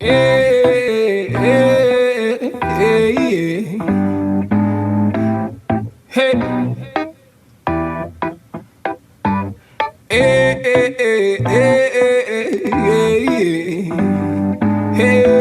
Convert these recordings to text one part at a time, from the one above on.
Hey, hey, hey, hey, hey, hey, hey, hey.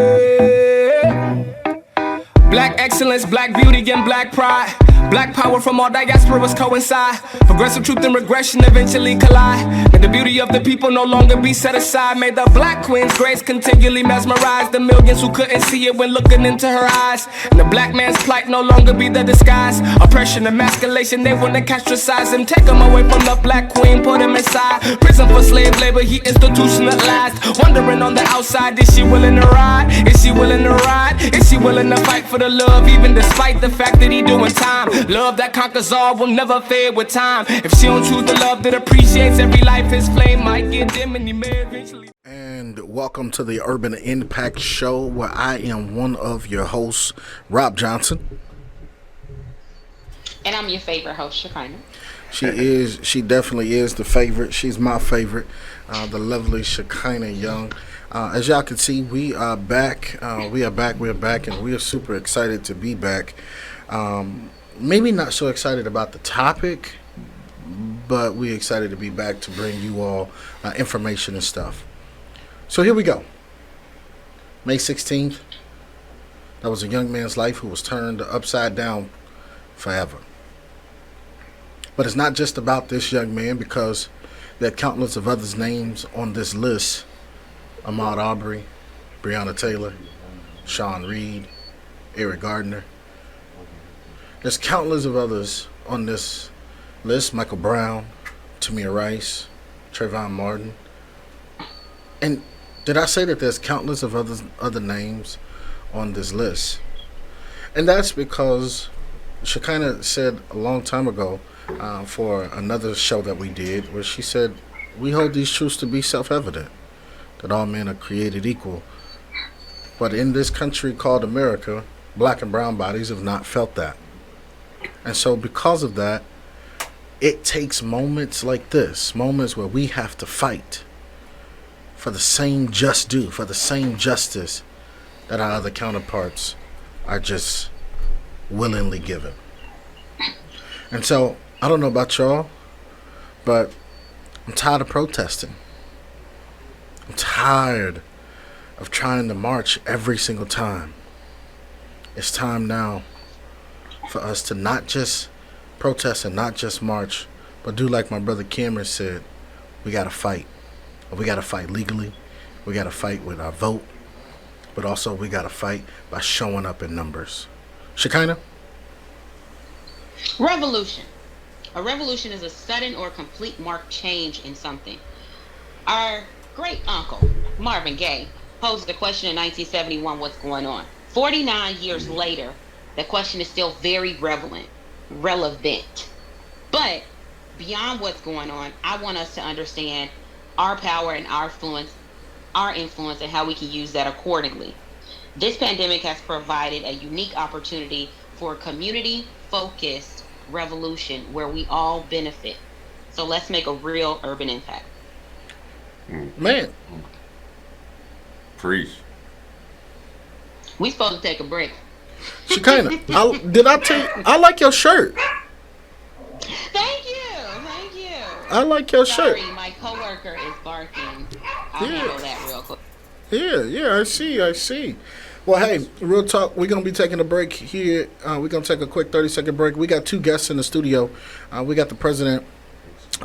Black excellence, black beauty, and black pride. Black power from all diasporas coincide. Progressive truth and regression eventually collide. May the beauty of the people no longer be set aside. May the black queen's grace continually mesmerize the millions who couldn't see it when looking into her eyes. And the black man's plight no longer be the disguise. Oppression, emasculation, they wanna castricize him. Take him away from the black queen, put him inside prison for slave labor, he institutionalized. Wondering on the outside, is she willing to ride? Is she willing to ride? Is she willing to fight for the love, even despite the fact that he doing time? Love that conquers all will never fade with time. If she don't choose the love that appreciates every life, his flame might get dim and he may eventually. And welcome to the Urban Impact Show, where I am one of your hosts, Rob Johnson. And I'm your favorite host, Shekinah. She definitely is the favorite. She's my favorite, the lovely Shekinah Young. As y'all can see, we are back. We are back, and we are super excited to be back. Maybe not so excited about the topic, but we're excited to be back to bring you all information and stuff. So here we go. May 16th, that was a young man's life who was turned upside down forever. But it's not just about this young man, because there are countless of others' names on this list. Ahmaud Arbery, Breonna Taylor, Sean Reed, Eric Gardner. There's countless of others on this list. Michael Brown, Tamir Rice, Trayvon Martin. And did I say that there's countless of other names on this list? And that's because Shekinah said a long time ago, for another show that we did, where she said, we hold these truths to be self-evident, that all men are created equal. But in this country called America, black and brown bodies have not felt that. And so because of that, it takes moments like this, moments where we have to fight for the same just due, for the same justice that our other counterparts are just willingly given. And so, I don't know about y'all, but I'm tired of protesting. I'm tired of trying to march every single time. It's time now for us to not just protest and not just march, but do like my brother Cameron said, we gotta fight. We gotta fight legally, we gotta fight with our vote, but also we gotta fight by showing up in numbers. Shekinah? Revolution. A revolution is a sudden or complete marked change in something. Our great uncle, Marvin Gaye, posed the question in 1971, what's going on? 49 years later, the question is still very relevant. But beyond what's going on, I want us to understand our power and our influence and how we can use that accordingly. This pandemic has provided a unique opportunity for community-focused revolution where we all benefit. So let's make a real urban impact. Man. Preach. We supposed to take a break. Shekinah, did I tell you, I like your shirt. Thank you. I like your shirt. Sorry, my coworker is barking. I'll handle that real quick. Yeah, I see. Well, hey, real talk, we're going to be taking a break here. We're going to take a quick 30-second break. We got two guests in the studio. We got the president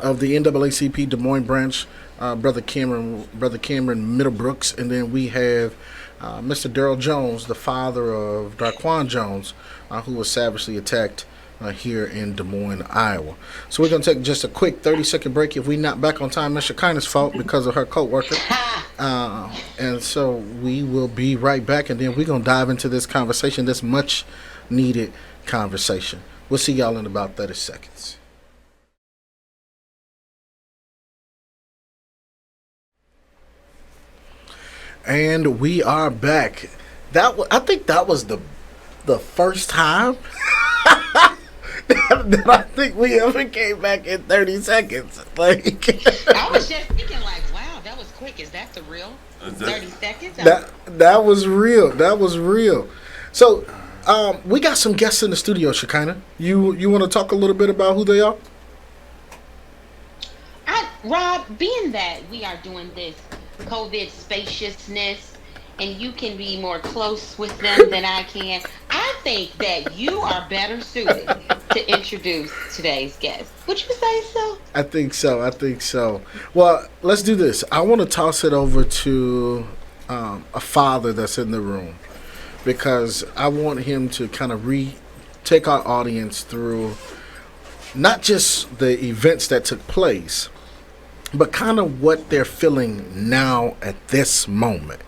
of the NAACP Des Moines branch, Brother Cameron Middlebrooks, and then we have Mr. Darquan Jones, the father of Darquan Jones, who was savagely attacked here in Des Moines, Iowa. So we're going to take just a quick 30-second break. If we're not back on time, that's Shekinah's fault because of her co-worker. And so we will be right back, and then we're going to dive into this conversation, this much-needed conversation. We'll see y'all in about 30 seconds. And we are back. I think that was the first time that I think we ever came back in 30 seconds. I was just thinking, like, wow, that was quick. Is that the real That- 30 seconds? That was real. That was real. So, we got some guests in the studio, Shekinah. You want to talk a little bit about who they are? Rob, being that we are doing this COVID spaciousness and you can be more close with them than I can, I think that you are better suited to introduce today's guest. Would you say so? I think so. I think so. Well, let's do this. I want to toss it over to a father that's in the room because I want him to kind of take our audience through not just the events that took place, but kind of what they're feeling now at this moment.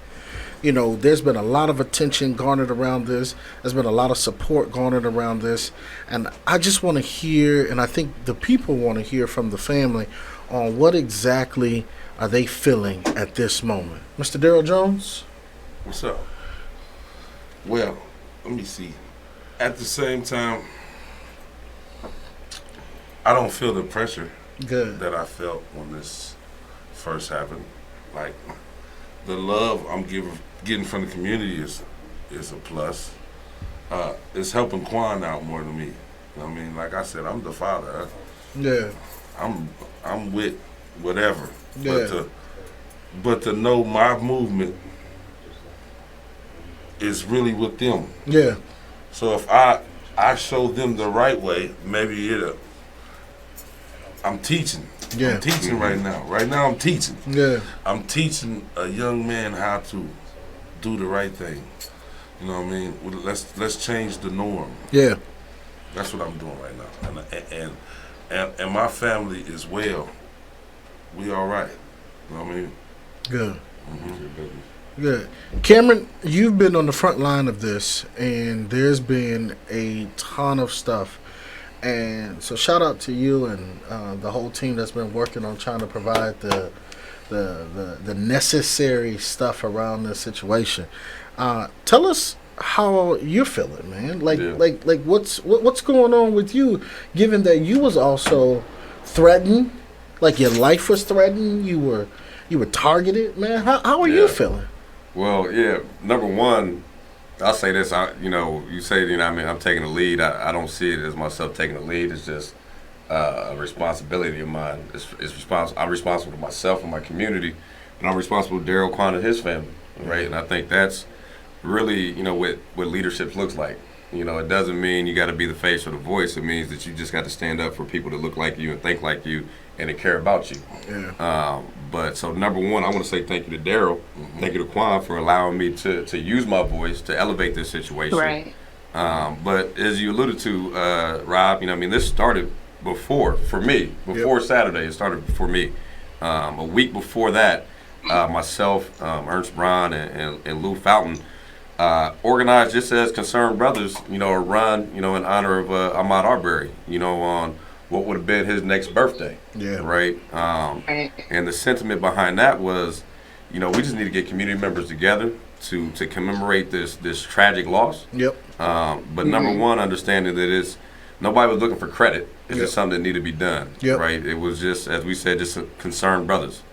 You know, there's been a lot of attention garnered around this. There's been a lot of support garnered around this. And I just want to hear, and I think the people want to hear from the family on what exactly are they feeling at this moment. Mr. Darquan Jones? What's up? Well, let me see. At the same time, I don't feel the pressure Good. that I felt when this first happened. Like, the love I'm getting from the community is a plus. It's helping Quan out more than me. You know what I mean? Like I said, I'm the father. Yeah. I'm with whatever. Yeah. But to know my movement is really with them. Yeah. So if I show them the right way, maybe I'm teaching. Yeah. I'm teaching right now. Right now I'm teaching. Yeah. I'm teaching a young man how to do the right thing. You know what I mean? Let's change the norm. Yeah. That's what I'm doing right now. And my family is well. We all right. You know what I mean? Good. Mm-hmm. Good. Cameron, you've been on the front line of this, and there's been a ton of stuff. And so shout out to you and the whole team that's been working on trying to provide the necessary stuff around this situation. Tell us how you're feeling, man. Like what's going on with you, given that you was also threatened, like your life was threatened, you were targeted, man. How are you feeling? Well, yeah. Number one, I'll say this. You say, you know, what I mean, I'm taking the lead. I don't see it as myself taking the lead. It's just a responsibility of mine. I'm responsible to myself and my community, and I'm responsible to Darquan and his family, right? And I think that's really, you know, what leadership looks like. You know, it doesn't mean you got to be the face or the voice. It means that you just got to stand up for people that look like you and think like you and that care about you. Yeah. But so number one, I want to say thank you to Daryl, thank you to Quan for allowing me to use my voice to elevate this situation. Right. But as you alluded to, Rob, you know, I mean, this started before Saturday. It started before me. A week before that, myself, Ernst Braun, and Lou Fountain organized, just as Concerned Brothers, you know, a run, you know, in honor of Ahmaud Arbery, you know, on what would have been his next birthday. Yeah. Right. And the sentiment behind that was, you know, we just need to get community members together to commemorate this tragic loss. Yep. But number one, understanding that nobody was looking for credit. It's just something that needed to be done. Yep. Right. It was just, as we said, just Concerned Brothers.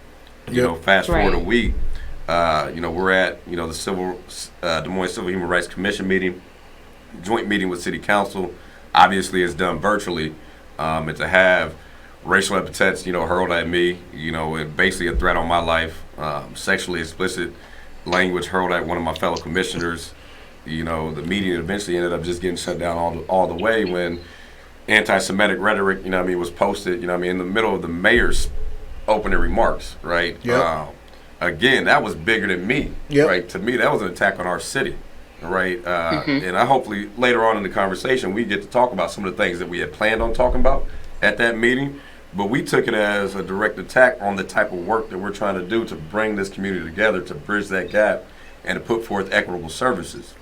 You Yep. know, fast forward a week, you know, we're at, you know, the Des Moines Civil Human Rights Commission meeting, joint meeting with City Council. Obviously, it's done virtually. And to have racial epithets, you know, hurled at me, you know, and basically a threat on my life, sexually explicit language hurled at one of my fellow commissioners, you know, the meeting eventually ended up just getting shut down all the way when anti-Semitic rhetoric, you know what I mean, was posted, you know what I mean, in the middle of the mayor's opening remarks, right? Yep. Again, that was bigger than me, Yep. right? To me, that was an attack on our city. Right, and I hopefully later on in the conversation we get to talk about some of the things that we had planned on talking about at that meeting, but we took it as a direct attack on the type of work that we're trying to do to bring this community together, to bridge that gap, and to put forth equitable services.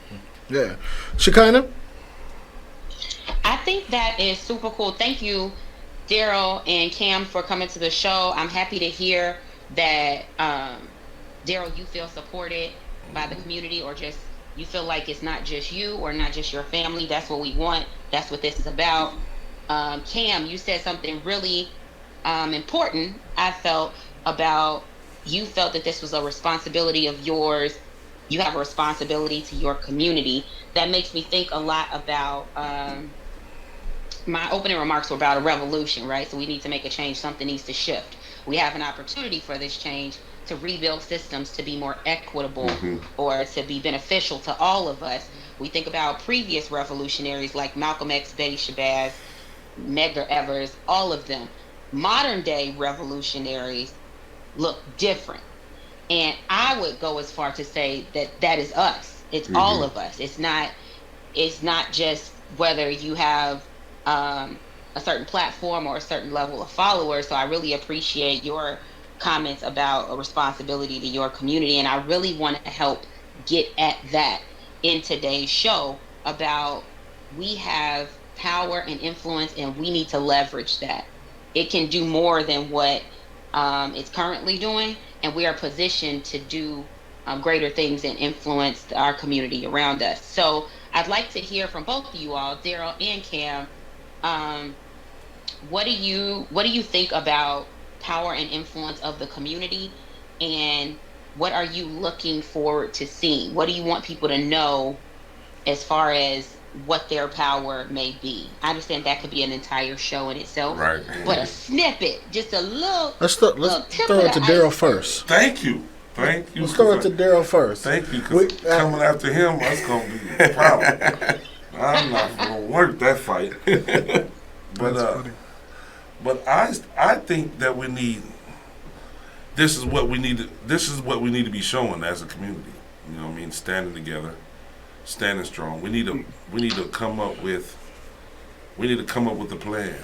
Yeah. Shekinah? I think that is super cool. Thank you, Daryl and Cam, for coming to the show. I'm happy to hear that, Daryl, you feel supported by the community, or just you feel like it's not just you or not just your family. That's what we want. That's what this is about. Cam, you said something really important, I felt, about you felt that this was a responsibility of yours. You have a responsibility to your community. That makes me think a lot about my opening remarks were about a revolution, right? So we need to make a change. Something needs to shift. We have an opportunity for this change to rebuild systems to be more equitable or to be beneficial to all of us. We think about previous revolutionaries like Malcolm X, Betty Shabazz, Medgar Evers, all of them. Modern day revolutionaries look different. And I would go as far to say that that is us. It's all of us. It's not just whether you have a certain platform or a certain level of followers. So I really appreciate your comments about a responsibility to your community. And I really want to help get at that in today's show about we have power and influence and we need to leverage that. It can do more than what it's currently doing, and we are positioned to do greater things and influence our community around us. So I'd like to hear from both of you all, Daryl and Cam. What do you think about power and influence of the community, and what are you looking forward to seeing? What do you want people to know as far as what their power may be? I understand that could be an entire show in itself, Right. But a snippet, just a little. Let's throw it to Daryl first. Thank you. Let's throw it to Daryl first. Thank you, because coming after him, that's going to be a problem. I'm not going to work that fight. But I think that we need. This is what we need to be showing as a community. You know what I mean? Standing together, standing strong. We need to come up with a plan,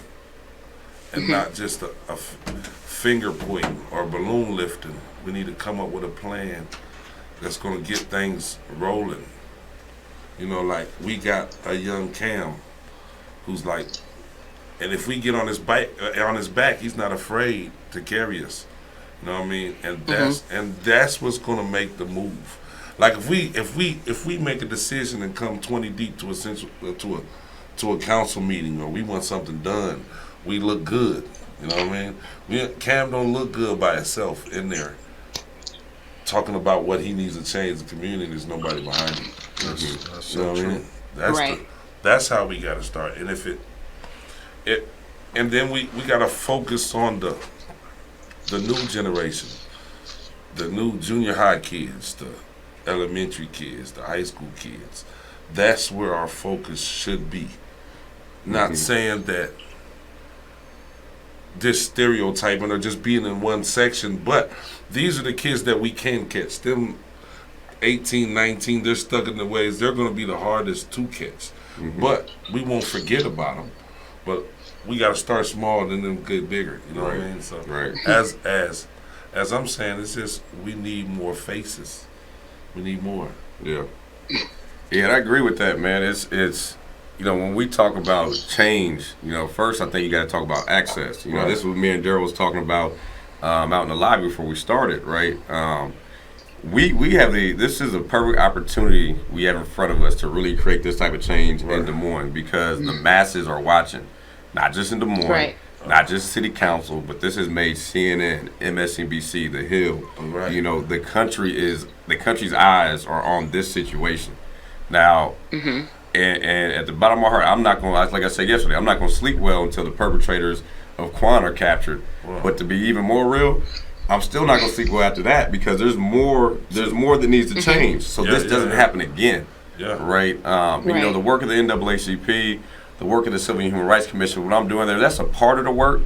and not just a finger pointing or balloon lifting. We need to come up with a plan that's going to get things rolling. You know, like we got a young Cam who's like, and if we get on his back, he's not afraid to carry us. You know what I mean? And that's what's going to make the move. Like if we make a decision and come 20 deep to a council meeting, or we want something done, we look good. You know what I mean? Cam don't look good by himself in there talking about what he needs to change the community. There's nobody behind him. That's you know what I mean? That's right. That's how we got to start. And if and then we got to focus on the new generation, the new junior high kids, the elementary kids, the high school kids. That's where our focus should be. Not saying that this stereotyping or just being in one section, but these are the kids that we can catch. Them 18, 19, they're stuck in the ways. They're going to be the hardest to catch. But we won't forget about them. But we got to start small and then get bigger. You know what I mean? So as I'm saying, it's just we need more faces. We need more. Yeah, and I agree with that, man. It's you know, when we talk about change, you know, first I think you got to talk about access. You know, this is what me and Daryl was talking about out in the lobby before we started, right? We have this is a perfect opportunity we have in front of us to really create this type of change in Des Moines, because the masses are watching, not just in Des Moines, not just city council, but this has made CNN, MSNBC, The Hill. You know, the country's eyes are on this situation now. And at the bottom of my heart, I'm not going to, like I said yesterday, I'm not going to sleep well until the perpetrators of Quan are captured. But to be even more real, I'm still not going to sleep well after that, because there's more that needs to change. So this doesn't happen again. Right? You know, the work of the NAACP, the work of the Civil and Human Rights Commission, what I'm doing there, that's a part of the work,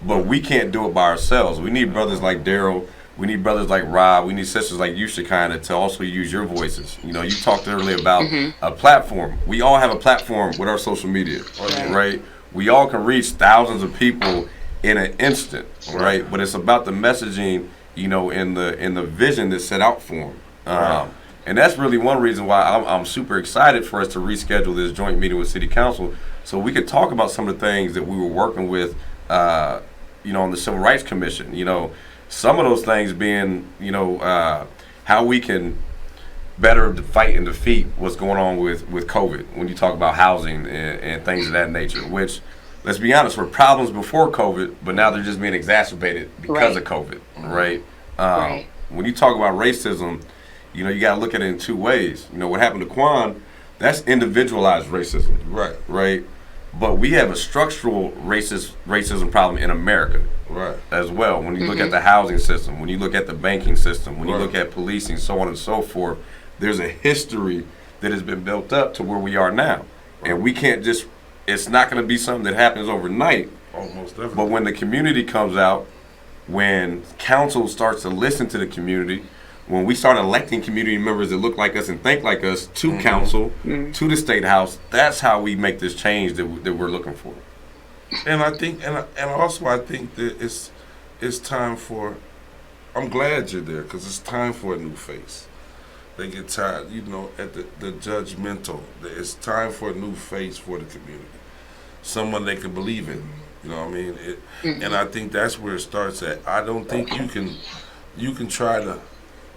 but we can't do it by ourselves. We need brothers like Daryl. We need brothers like Rob. We need sisters like you, Shekinah, to also use your voices. You know, you talked earlier about a platform. We all have a platform with our social media, right? We all can reach thousands of people in an instant, right? But it's about the messaging, you know, in the vision that's set out for them. And that's really one reason why I'm super excited for us to reschedule this joint meeting with City Council, so we could talk about some of the things that we were working with, you know, on the Civil Rights Commission. You know, some of those things being, you know, how we can better fight and defeat what's going on with COVID when you talk about housing and things of that nature, which, let's be honest, were problems before COVID, but now they're just being exacerbated because of COVID, right? Right. When you talk about racism, you know, you got to look at it in two ways. You know, what happened to Quan, that's individualized racism. Right. Right? But we have a structural racism problem in America. Right. As well. When you look at the housing system, when you look at the banking system, when you Right. look at policing, so on and so forth, there's a history that has been built up to where we are now. And we can't just, it's not going to be something that happens overnight. Almost definitely. But when the community comes out, when council starts to listen to the community, when we start electing community members that look like us and think like us to council, to the state house, that's how we make this change that we're looking for. And I think, and also I think that it's time for. I'm glad you're there because it's time for a new face. They get tired, you know, at the judgmental. It's time for a new face for the community, someone they can believe in. You know what I mean? And I think that's where it starts at. I don't think you can try to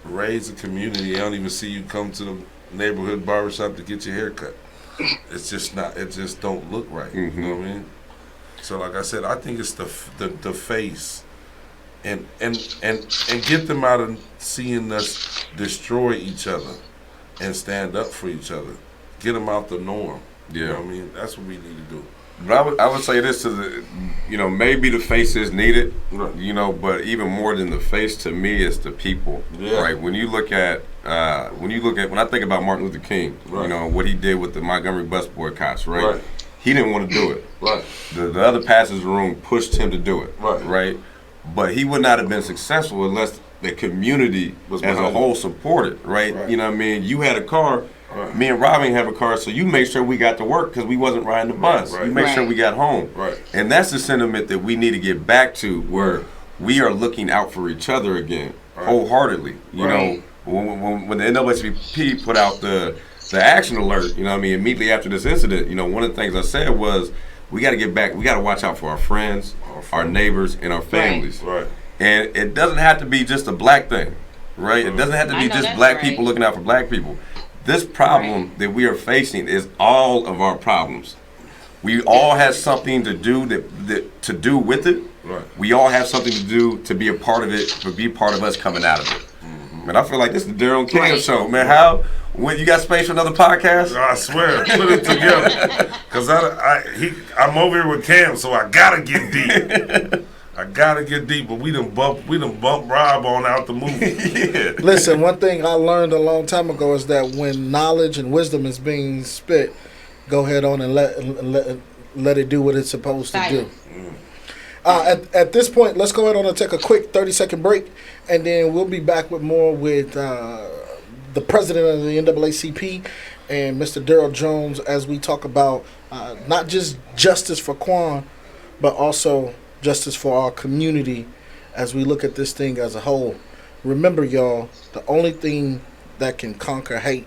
raise a community. I don't even see you come to the neighborhood barbershop to get your hair cut. It's just not. It just don't look right. You know what I mean? So like I said, I think it's the face, and get them out of seeing us destroy each other, and stand up for each other. Get them out the norm. You know what I mean? That's what we need to do. But I would say this to the, you know, maybe the face is needed, Right. you know, but even more than the face to me is the people, Yeah. right? When you look at, when I think about Martin Luther King, Right. you know, what he did with the Montgomery bus boycotts, right? Right. He didn't want to do it. Right. The other pastors in the room pushed him to do it, Right. right? But he would not have been successful unless the community Was as a behind whole supported, right? Right. You know what I mean? You had a car. Right. Me and Robin have a car, so you made sure we got to work because we wasn't riding the bus. Right. You made sure Right. we got home. Right. And that's the sentiment that we need to get back to, where we are looking out for each other again, Right. wholeheartedly. You Right. know, when the NAACP put out the action alert, you know what I mean, immediately after this incident, you know, one of the things I said was, we got to get back, we got to watch out for our friends, our neighbors, and our families. Right. And it doesn't have to be just a black thing, right? It doesn't have to I be know just that's black right. people looking out for black people. This problem that we are facing is all of our problems. We all have something to do to do with it. Right. We all have something to do to be a part of it, to be part of us coming out of it. Man, I feel like this is the Darquan King Right. show, man. When you got space for another podcast? I swear, put it together. Cause I'm over here with Cam, so I gotta get deep. But we done bump Rob on out the movie. Listen, one thing I learned a long time ago is that when knowledge and wisdom is being spit, go ahead on and let it do what it's supposed to do. At this point, let's go ahead on and take a quick 30-second break, and then we'll be back with more with the president of the NAACP and Mr. Darquan Jones as we talk about not just justice for Quan, but also justice for our community as we look at this thing as a whole. Remember, y'all, the only thing that can conquer hate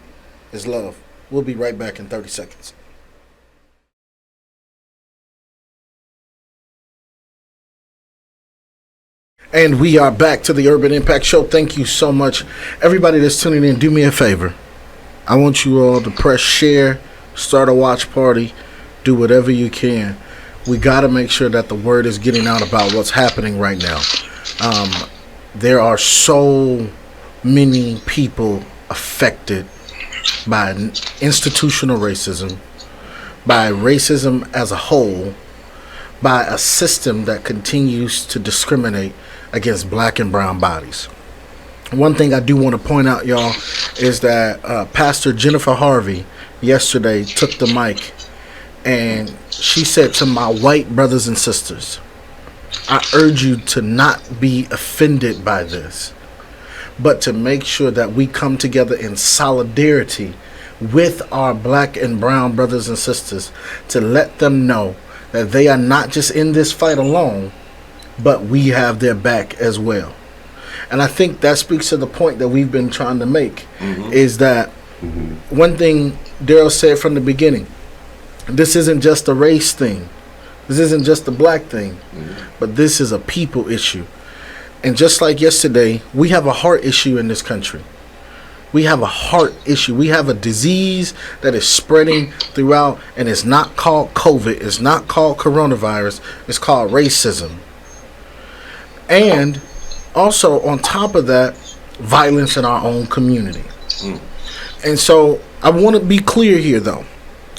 is love. We'll be right back in 30 seconds. And we are back to the Urban Impact Show. Thank you so much. Everybody that's tuning in, do me a favor. I want you all to press share, start a watch party, do whatever you can. We got to make sure that the word is getting out about what's happening right now. There are so many people affected by institutional racism, by racism as a whole, by a system that continues to discriminate against black and brown bodies. One thing I do want to point out, y'all, is that Pastor Jennifer Harvey yesterday took the mic and she said to my white brothers and sisters, I urge you to not be offended by this, but to make sure that we come together in solidarity with our black and brown brothers and sisters to let them know that they are not just in this fight alone, but we have their back as well. And I think that speaks to the point that we've been trying to make, is that one thing Daryl said from the beginning, this isn't just a race thing. This isn't just a black thing, but this is a people issue. And just like yesterday, we have a heart issue in this country. We have a heart issue. We have a disease that is spreading throughout, and it's not called COVID. It's not called coronavirus. It's called racism. And also on top of that, violence in our own community. And so I want to be clear here, though.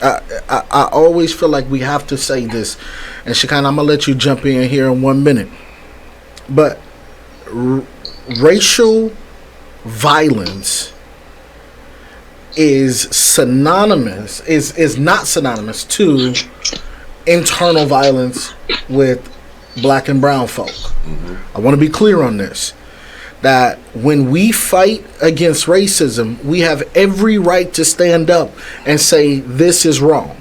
I always feel like we have to say this, and Shekinah, I'm gonna let you jump in here in 1 minute. But racial violence is synonymous, is not synonymous to internal violence with black and brown folk. I want to be clear on this. That when we fight against racism, we have every right to stand up and say this is wrong.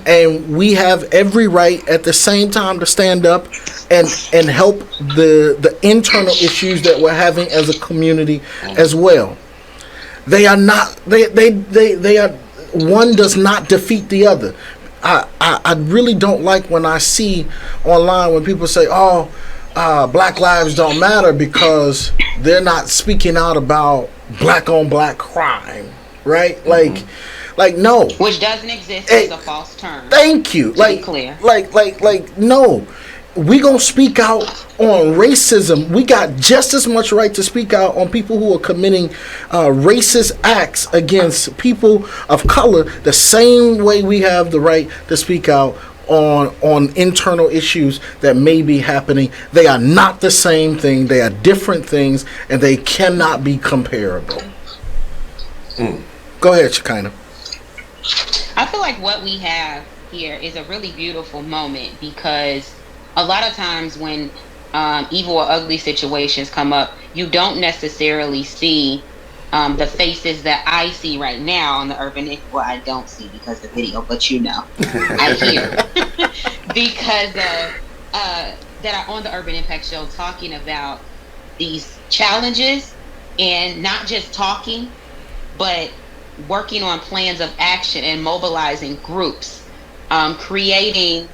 And we have every right at the same time to stand up and help the internal issues that we're having as a community as well. They are not, they are, one does not defeat the other. I really don't like when I see online when people say, oh, Black lives don't matter because they're not speaking out about black on black crime, right? Like no, which doesn't exist as a false term. Thank you. Be clear. Like no, we gonna speak out on racism. We got just as much right to speak out on people who are committing racist acts against people of color the same way we have the right to speak out on internal issues that may be happening. They are not the same thing. They are different things, and they cannot be comparable. Go ahead, Shekinah. I feel like what we have here is a really beautiful moment, because a lot of times when evil or ugly situations come up, you don't necessarily see the faces that I see right now on the urban, well, I don't see because of the video, but I hear because that are on the Urban Impact Show talking about these challenges, and not just talking, but working on plans of action and mobilizing groups, creating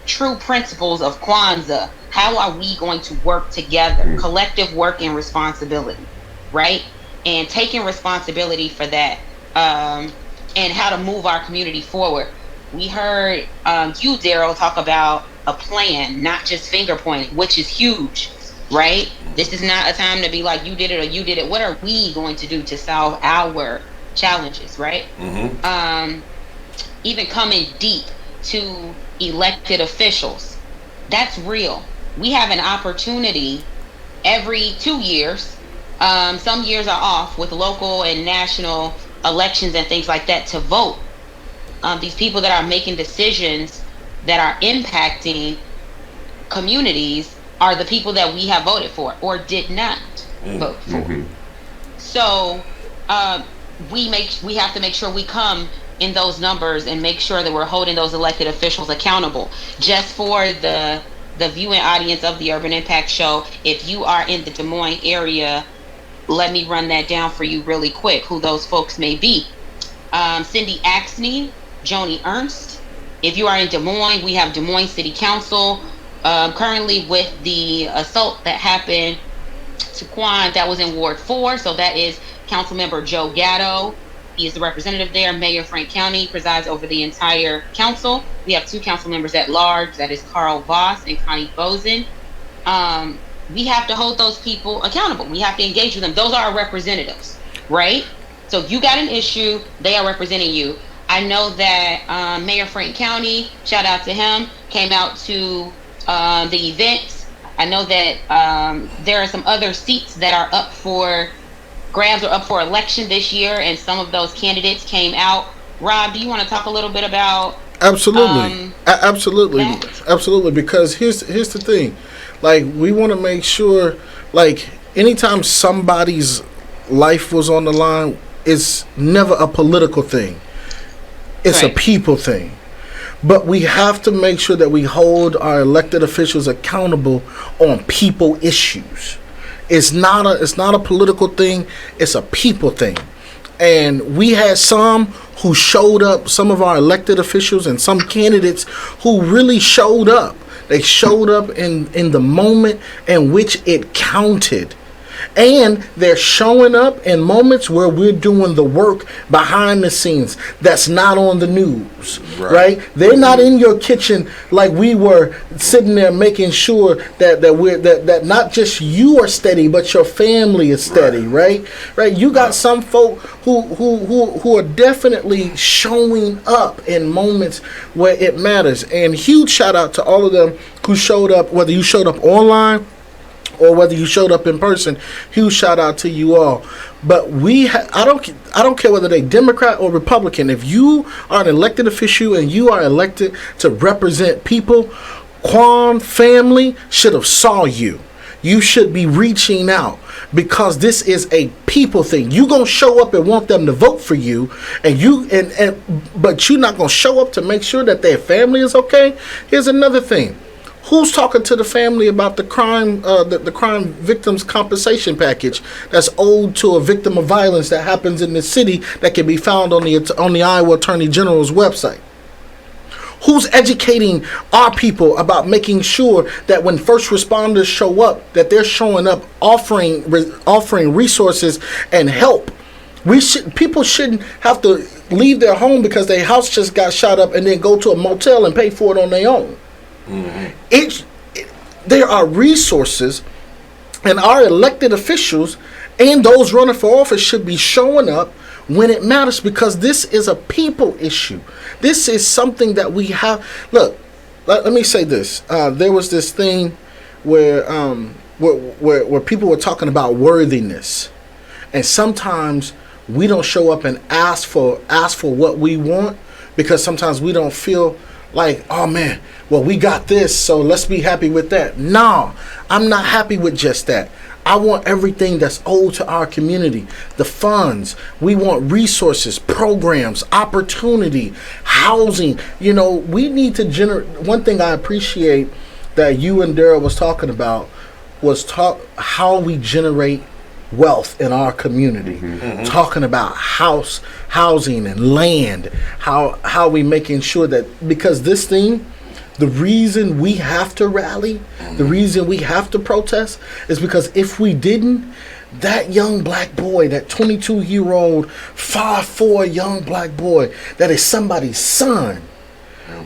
true principles of Kwanzaa. How are we going to work together? Collective work and responsibility, right? And taking responsibility for that, and how to move our community forward. We heard you, Daryl, talk about a plan, not just finger pointing, which is huge, right? This is not a time to be like, you did it or you did it. What are we going to do to solve our challenges, right? Even coming deep to elected officials. That's real. We have an opportunity every 2 years. Some years are off with local and national elections and things like that to vote. These people that are making decisions that are impacting communities are the people that we have voted for or did not vote for. So we have to make sure we come in those numbers and make sure that we're holding those elected officials accountable. Just for the viewing audience of the Urban Impact Show, if you are in the Des Moines area, let me run that down for you really quick, who those folks may be. Cindy Axney, Joni Ernst. If you are in Des Moines, we have Des Moines City Council. Currently with the assault that happened to Quan, that was in Ward 4. So that is Councilmember Joe Gatto. He is the representative there. Mayor Frank County presides over the entire council. We have 2 council members at large. That is Carl Voss and Connie Bozen. We have to hold those people accountable. We have to engage with them. Those are our representatives, right? So if you got an issue, they are representing you. I know that Mayor Frank County, shout out to him, came out to the event. I know that there are some other seats that are up for grabs or up for election this year, and some of those candidates came out. Rob, do you want to talk a little bit about absolutely, because here's the thing. Like, we want to make sure, like, anytime somebody's life was on the line, it's never a political thing. It's a people thing. But we have to make sure that we hold our elected officials accountable on people issues. It's not a political thing. It's a people thing. And we had some who showed up, some of our elected officials and some candidates who really showed up. They showed up in the moment in which it counted. And they're showing up in moments where we're doing the work behind the scenes that's not on the news, right? They're not in your kitchen like we were sitting there making sure that not just you are steady, but your family is steady, right? You got some folk who are definitely showing up in moments where it matters. And huge shout out to all of them who showed up, whether you showed up online or whether you showed up in person. Huge shout out to you all. But I don't care whether they Democrat or Republican. If you are an elected official and you are elected to represent people, Quan family should have saw you. You should be reaching out, because this is a people thing. You gonna show up and want them to vote for you, but you're not gonna show up to make sure that their family is okay. Here's another thing. Who's talking to the family about the crime victims compensation package that's owed to a victim of violence that happens in the city that can be found on the Iowa Attorney General's website? Who's educating our people about making sure that when first responders show up, that they're showing up offering resources and help? People shouldn't have to leave their home because their house just got shot up and then go to a motel and pay for it on their own. There are resources, and our elected officials and those running for office should be showing up when it matters, because this is a people issue. This is something that we have. Look, let me say this. There was this thing where people were talking about worthiness, and sometimes we don't show up and ask for what we want, because sometimes we don't feel like, oh man, well, we got this, so let's be happy with that. No, I'm not happy with just that. I want everything that's owed to our community. The funds. We want resources, programs, opportunity, housing. We need to generate. One thing I appreciate that you and Daryl was talking about was how we generate wealth in our community. Talking about housing and land. How we making sure that, because this thing, the reason we have to rally, the reason we have to protest, is because if we didn't, that young black boy, that 22-year-old, 5'4" young black boy, that is somebody's son,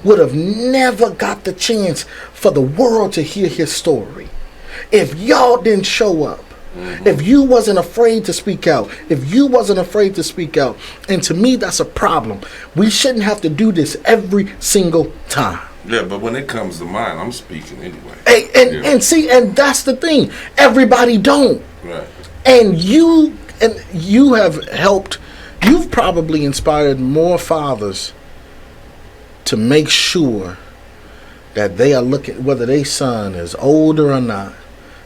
would have never got the chance for the world to hear his story. If y'all didn't show up, if you wasn't afraid to speak out, and to me, that's a problem. We shouldn't have to do this every single time. Yeah, but when it comes to mine, I'm speaking anyway. And that's the thing. Everybody don't. Right. And you have helped. You've probably inspired more fathers to make sure that they are looking, whether their son is older or not,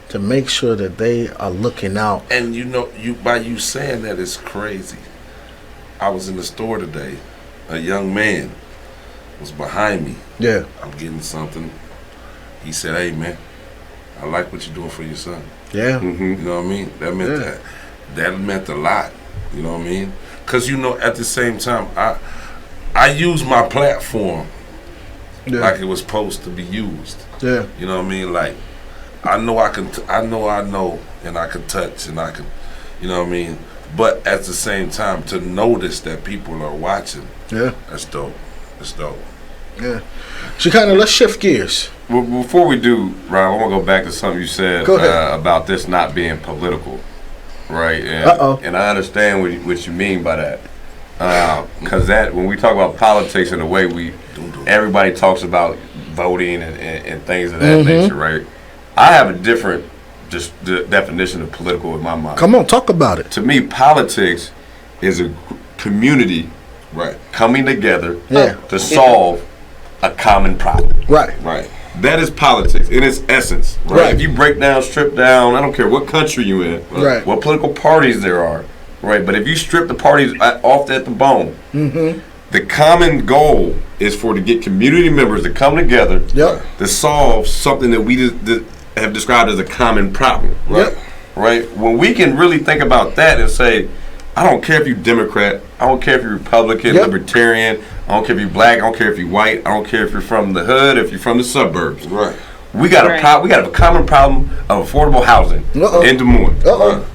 to make sure that they are looking out. And by you saying that, it's crazy. I was in the store today. A young man was behind me. Yeah. I'm getting something. He said, "Hey man, I like what you're doing for your son." Yeah. You know what I mean? That meant a lot. You know what I mean? Because at the same time, I use my platform like it was supposed to be used. Yeah. You know what I mean? Like, I know I can. I know, and I can touch, and I can. You know what I mean? But at the same time, to notice that people are watching. Yeah. That's dope. It's dope. Yeah. Shekinah, let's shift gears. Well, before we do, Rob, I want to go back to something you said about this not being political, right? And I understand what you mean by that, because when we talk about politics in the way everybody talks about voting and things of that nature, right? I have a different definition of political in my mind. Come on, talk about it. To me, politics is a community coming together to solve a common problem. Right. That is politics in its essence. Right. If you strip down, I don't care what country you're in, what political parties there are, right? But if you strip the parties off at the bone, the common goal is to get community members to come together to solve something that we have described as a common problem. Right. When we can really think about that and say, I don't care if you're Democrat, I don't care if you're Republican, Libertarian, I don't care if you're black, I don't care if you're white, I don't care if you're from the hood, if you're from the suburbs. Right. We got we got a common problem of affordable housing in Des Moines.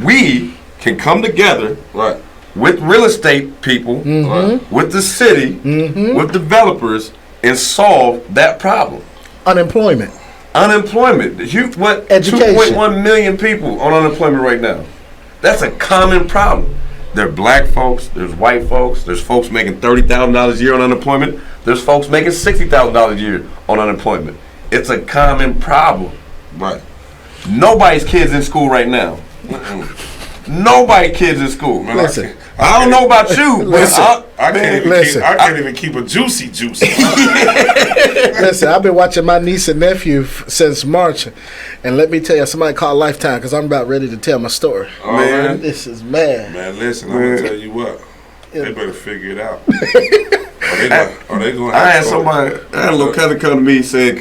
We can come together with real estate people, with the city, with developers, and solve that problem. Unemployment. Education. 2.1 million people on unemployment right now. That's a common problem. There are black folks, there's white folks, there's folks making $30,000 a year on unemployment, there's folks making $60,000 a year on unemployment. It's a common problem. Right. Nobody's kids in school right now. Nobody kids in school. Man, Listen, I don't know about you, but I can't even keep a juicy. Listen, I've been watching my niece and nephew since March, and let me tell you, somebody called Lifetime because I'm about ready to tell my story. Oh, man. This is mad. Man, listen, I'm going to tell you what. They better figure it out. I had a little cousin come to me and said,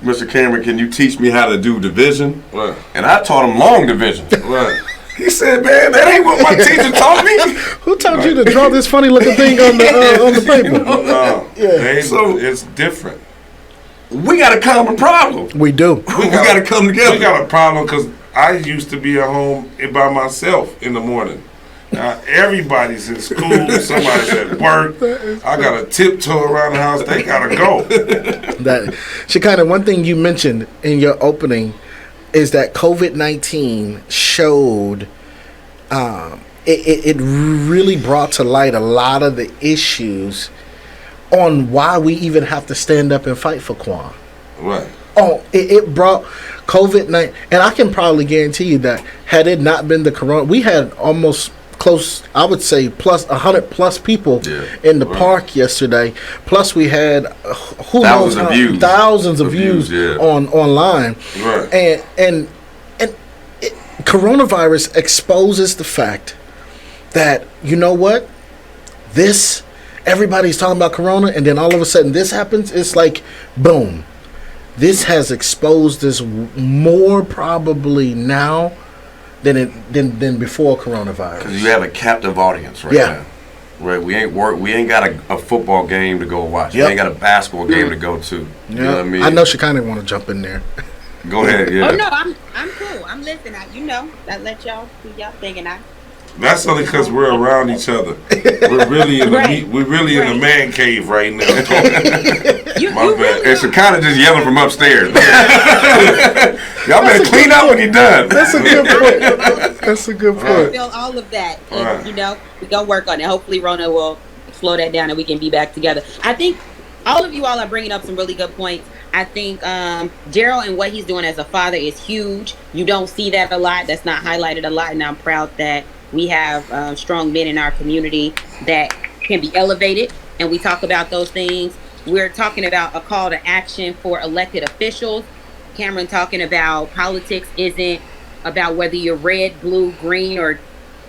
Mr. Cameron, can you teach me how to do division? Right. And I taught him long division. Right. He said, man, that ain't what my teacher taught me. Who taught you to draw this funny looking thing on the paper? No, it's different. We got a common problem. We do. We got to come together. We got a problem because I used to be at home by myself in the morning. Now everybody's in school, somebody's at work. I got to tiptoe around the house. They got to go. Shekinah, one thing you mentioned in your opening is that COVID-19 showed, it really brought to light a lot of the issues on why we even have to stand up and fight for Quan. Right. Oh, it brought COVID-19, and I can probably guarantee you that had it not been the corona, we had almost close, I would say, plus 100 plus people in the park yesterday. Plus, we had thousands of views online. Right. And coronavirus exposes the fact that, you know what, everybody's talking about corona, and then all of a sudden this happens. It's like boom. This has exposed us more probably now than before coronavirus. Because you have a captive audience right now. Right, we ain't got a football game to go watch. We ain't got a basketball game to go to. You know what I mean? I know Shekinah want to jump in there. Go ahead, yeah. Oh no, I'm cool. I'm listening. I let y'all do y'all thing, and That's only because we're around each other. We're really in the man cave right now. My bad. And Shekinah just yelling from upstairs. Y'all better clean up when you're done. That's a good point. That's a good point. I feel all of that. And, we're going to work on it. Hopefully Rona will slow that down and we can be back together. I think all of you all are bringing up some really good points. I think Gerald and what he's doing as a father is huge. You don't see that a lot. That's not highlighted a lot. And I'm proud that we have strong men in our community that can be elevated. And we talk about those things. We're talking about a call to action for elected officials. Cameron talking about politics isn't about whether you're red, blue, green, or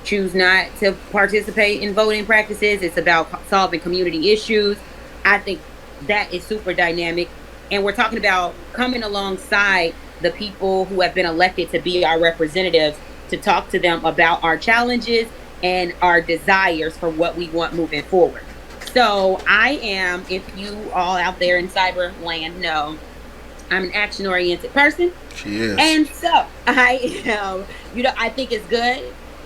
choose not to participate in voting practices. It's about solving community issues. I think that is super dynamic. And we're talking about coming alongside the people who have been elected to be our representatives to talk to them about our challenges and our desires for what we want moving forward. So I am, if you all out there in cyber land know, I'm an action-oriented person. She is. And so I am, I think it's good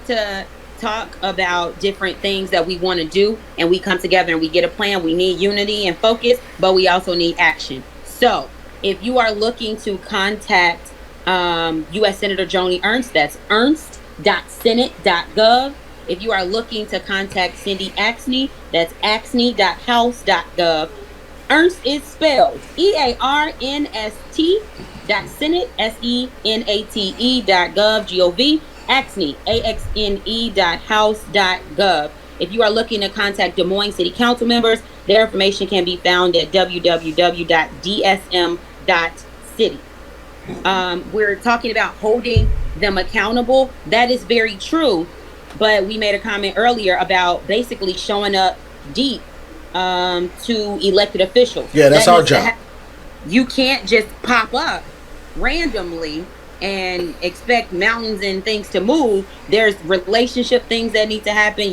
to talk about different things that we want to do, and we come together and we get a plan. We need unity and focus, but we also need action. So if you are looking to contact U.S. Senator Joni Ernst, that's ernst.senate.gov. If you are looking to contact Cindy Axney, that's axney.house.gov. Ernst is spelled EARNST.Senate, SENATE.gov, G-O-V, Axney, AXNE.house.gov. If you are looking to contact Des Moines City Council members, their information can be found at www.dsm.city. We're talking about holding them accountable. That is very true. But we made a comment earlier about basically showing up deep to elected officials. Yeah, that's our job. You can't just pop up randomly and expect mountains and things to move. There's relationship things that need to happen.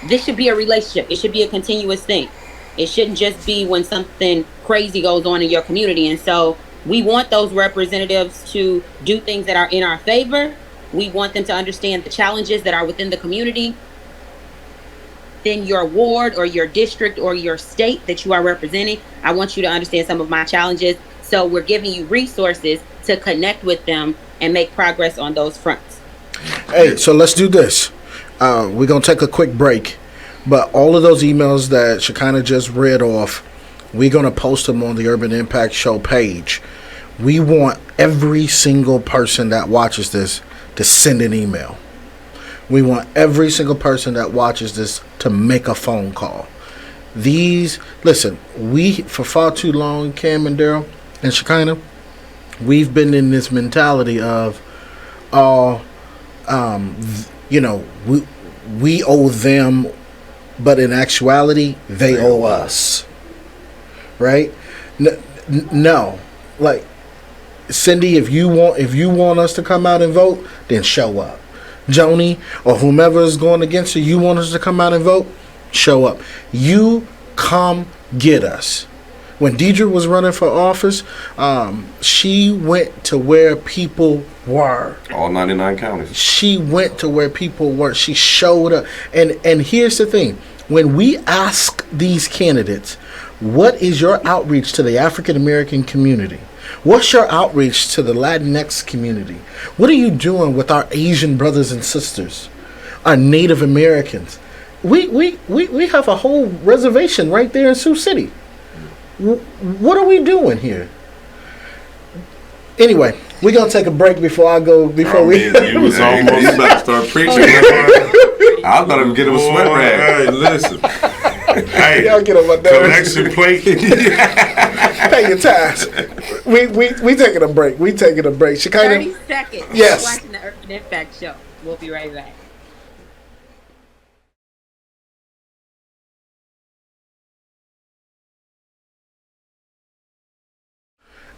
This should be a relationship. It should be a continuous thing. It shouldn't just be when something crazy goes on in your community. And so We want those representatives to do things that are in our favor. We want them to understand the challenges that are within the community, in your ward or your district or your state that you are representing. I want you to understand some of my challenges. So we're giving you resources to connect with them and make progress on those fronts. Hey, so let's do this. We're going to take a quick break. But all of those emails that Shekinah just read off, we're going to post them on the Urban Impact Show page. We want every single person that watches this to send an email. We want every single person that watches this to make a phone call. Listen, we, for far too long, Cam and Daryl and Shekinah, we've been in this mentality of, we owe them, but in actuality, they owe us. Right? No. Like, Cindy, if you want us to come out and vote, then show up. Joni or whomever is going against you want us to come out and vote, show up. You come get us. When Deidre was running for office, she went to where people were. All 99 counties. She went to where people were. She showed up. And here's the thing. When we ask these candidates, what is your outreach to the African American community? What's your outreach to the Latinx community? What are you doing with our Asian brothers and sisters, our Native Americans? We have a whole reservation right there in Sioux City. What are we doing here? Anyway, we're going to take a break before I go. You was almost about to start preaching. I was about to get him a sweat rag. Hey, listen. Hey, y'all get on my nerves. collection plate. Pay your tax. We taking a break. We taking a break. Shekinah. 30 seconds. Yes. Watching the Urban Impact Show. We'll be right back.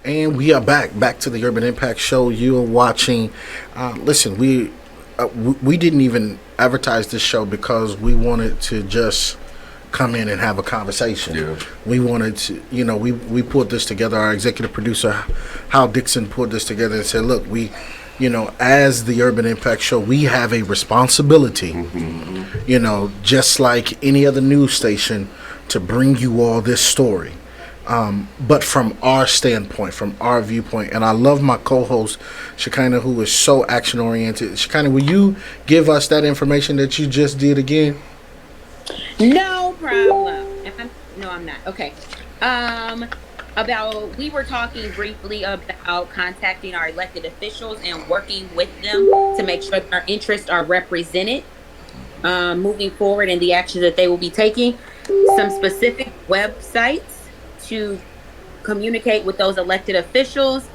And we are back to the Urban Impact Show. You are watching. Listen, we didn't even advertise this show because we wanted to just come in and have a conversation. Yeah. We wanted to, we put this together. Our executive producer, Hal Dixon, put this together and said, look, we, as the Urban Impact Show, we have a responsibility, just like any other news station, to bring you all this story. But from our standpoint, from our viewpoint. And I love my co-host, Shekinah, who is so action-oriented. Shekinah, will you give us that information that you just did again? No problem. No, I'm not. Okay. We were talking briefly about contacting our elected officials and working with them to make sure that our interests are represented moving forward in the actions that they will be taking. Some specific websites to communicate with those elected officials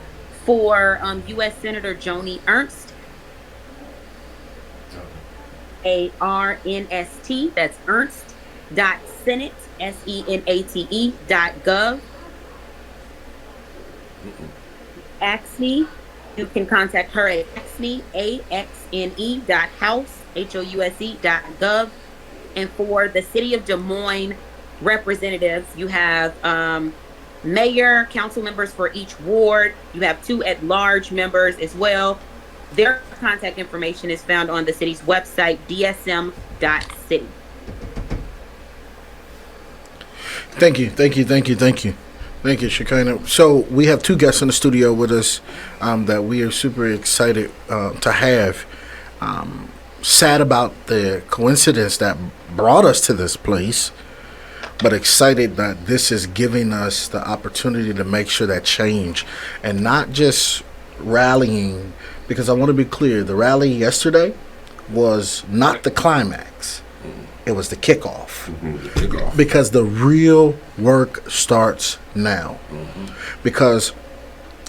for U.S. Senator Joni Ernst, ARNST, that's Ernst.Senate, SENATE.gov. Axne, you can contact her at Axne, AXNE.house, HOUSE.gov. And for the city of Des Moines representatives, you have mayor, council members for each ward. You have 2 at-large members as well. Their contact information is found on the city's website, dsm.city. Thank you, Shekinah. So we have 2 guests in the studio with us that we are super excited to have. Sad about the coincidence that brought us to this place, but excited that this is giving us the opportunity to make sure that change, and not just rallying, because I want to be clear, the rally yesterday was not the climax. It was the kickoff. Because the real work starts now. Because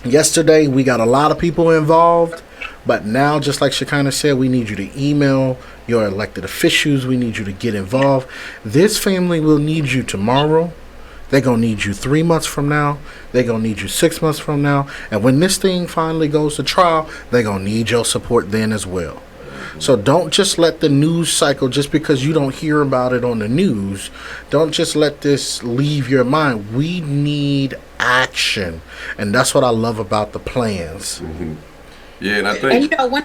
yesterday we got a lot of people involved, but now, just like Shekinah said, we need you to email your elected officials. We need you to get involved. This family will need you tomorrow. They're going to need you 3 months from now. They're going to need you 6 months from now. And when this thing finally goes to trial, they're going to need your support then as well. So don't just let the news cycle, just because you don't hear about it on the news, don't just let this leave your mind. We need action. And that's what I love about the plans. Yeah, and I think. And you know,